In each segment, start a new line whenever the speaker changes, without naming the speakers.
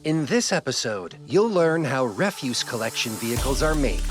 In this episode, you'll learn how refuse collection vehicles are made.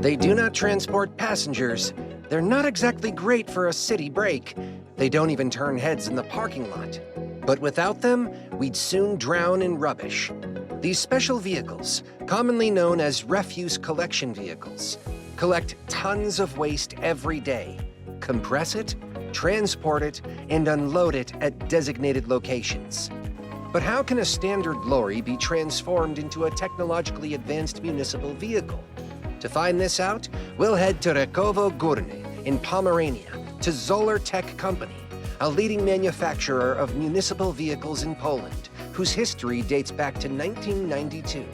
They do not transport passengers. They're not exactly great for a city break. They don't even turn heads in the parking lot. But without them, we'd soon drown in rubbish. These special vehicles, commonly known as refuse collection vehicles, collect tons of waste every day, compress it, transport it, and unload it at designated locations. But how can a standard lorry be transformed into a technologically advanced municipal vehicle? To find this out, we'll head to Rekowo Górne in Pomerania to Zoeller Tech company, a leading manufacturer of municipal vehicles in Poland, whose history dates back to 1992.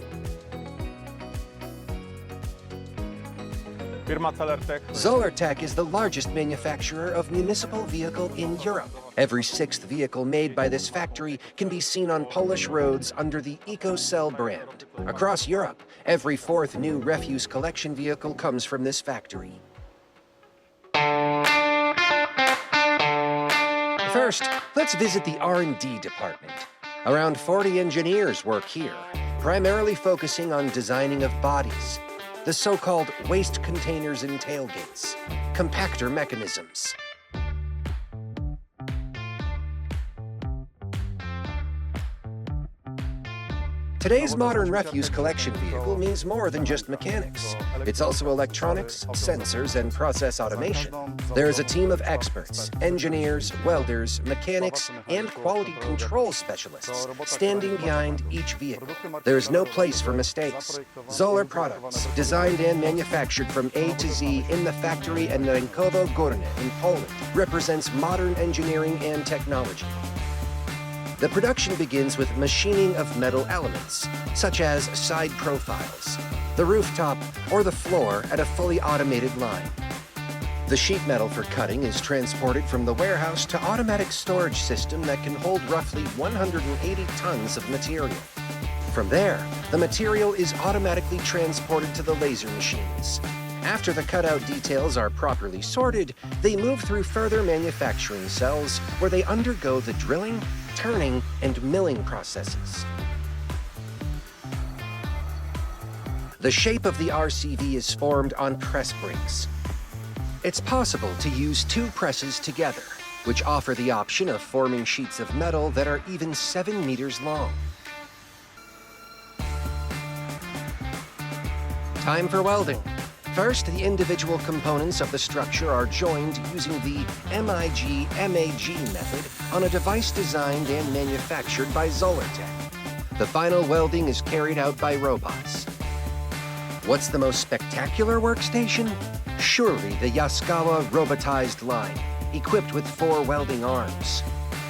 Zoeller Tech is the largest manufacturer of municipal vehicle in Europe. Every sixth vehicle made by this factory can be seen on Polish roads under the EcoCell brand. Across Europe, every fourth new refuse collection vehicle comes from this factory. First, let's visit the R&D department. Around 40 engineers work here, primarily focusing on designing of bodies, the so-called waste containers and tailgates, compactor mechanisms. Today's modern refuse collection vehicle means more than just mechanics. It's also electronics, sensors, and process automation. There is a team of experts, engineers, welders, mechanics, and quality control specialists standing behind each vehicle. There is no place for mistakes. Zoeller products, designed and manufactured from A to Z in the factory in Rekowo Górne in Poland, represents modern engineering and technology. The production begins with machining of metal elements, such as side profiles, the rooftop, or the floor at a fully automated line. The sheet metal for cutting is transported from the warehouse to automatic storage system that can hold roughly 180 tons of material. From there, the material is automatically transported to the laser machines. After the cutout details are properly sorted, they move through further manufacturing cells where they undergo the drilling, turning, and milling processes. The shape of the RCV is formed on press brakes. It's possible to use two presses together, which offer the option of forming sheets of metal that are even 7 meters long. Time for welding. First, the individual components of the structure are joined using the MIG-MAG method on a device designed and manufactured by Zoeller Tech. The final welding is carried out by robots. What's the most spectacular workstation? Surely the Yaskawa robotized line, equipped with 4 welding arms.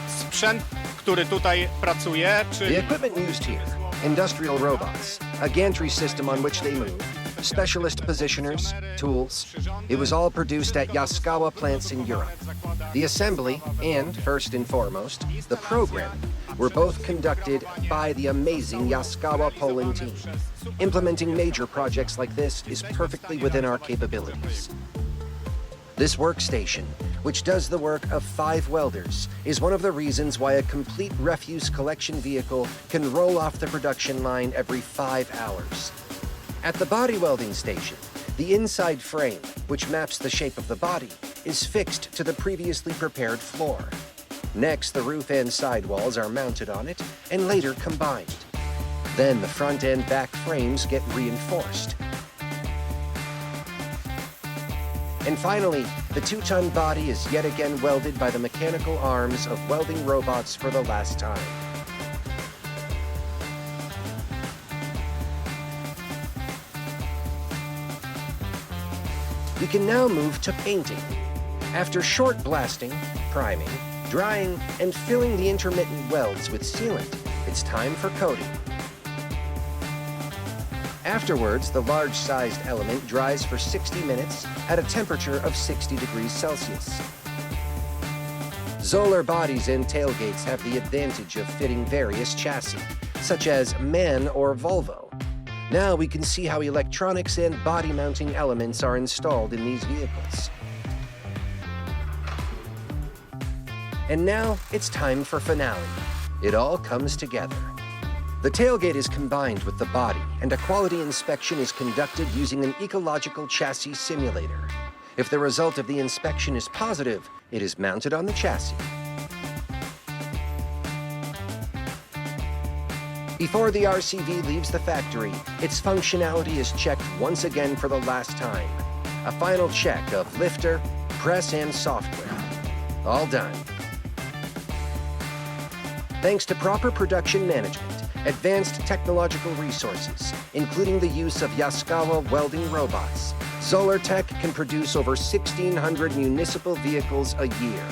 Sprzęt, który tutaj pracuje,
The equipment used here, industrial robots, a gantry system on which they move, specialist positioners, tools. It was all produced at Yaskawa plants in Europe. The assembly and, first and foremost, the program were both conducted by the amazing Yaskawa Poland team. Implementing major projects like this is perfectly within our capabilities. This workstation, which does the work of 5 welders, is one of the reasons why a complete refuse collection vehicle can roll off the production line every 5 hours. At the body welding station, the inside frame, which maps the shape of the body, is fixed to the previously prepared floor. Next, the roof and sidewalls are mounted on it and later combined. Then the front and back frames get reinforced. And finally, the 2-ton body is yet again welded by the mechanical arms of welding robots for the last time. We can now move to painting. After short blasting, priming, drying, and filling the intermittent welds with sealant, it's time for coating. Afterwards, the large-sized element dries for 60 minutes at a temperature of 60 degrees Celsius. Zoeller bodies and tailgates have the advantage of fitting various chassis, such as MAN or Volvo. Now we can see how electronics and body mounting elements are installed in these vehicles. And now it's time for finale. It all comes together. The tailgate is combined with the body, and a quality inspection is conducted using an ecological chassis simulator. If the result of the inspection is positive, it is mounted on the chassis. Before the RCV leaves the factory, its functionality is checked once again for the last time. A final check of lifter, press, and software. All done. Thanks to proper production management, advanced technological resources, including the use of Yaskawa welding robots, Zoeller Tech can produce over 1,600 municipal vehicles a year.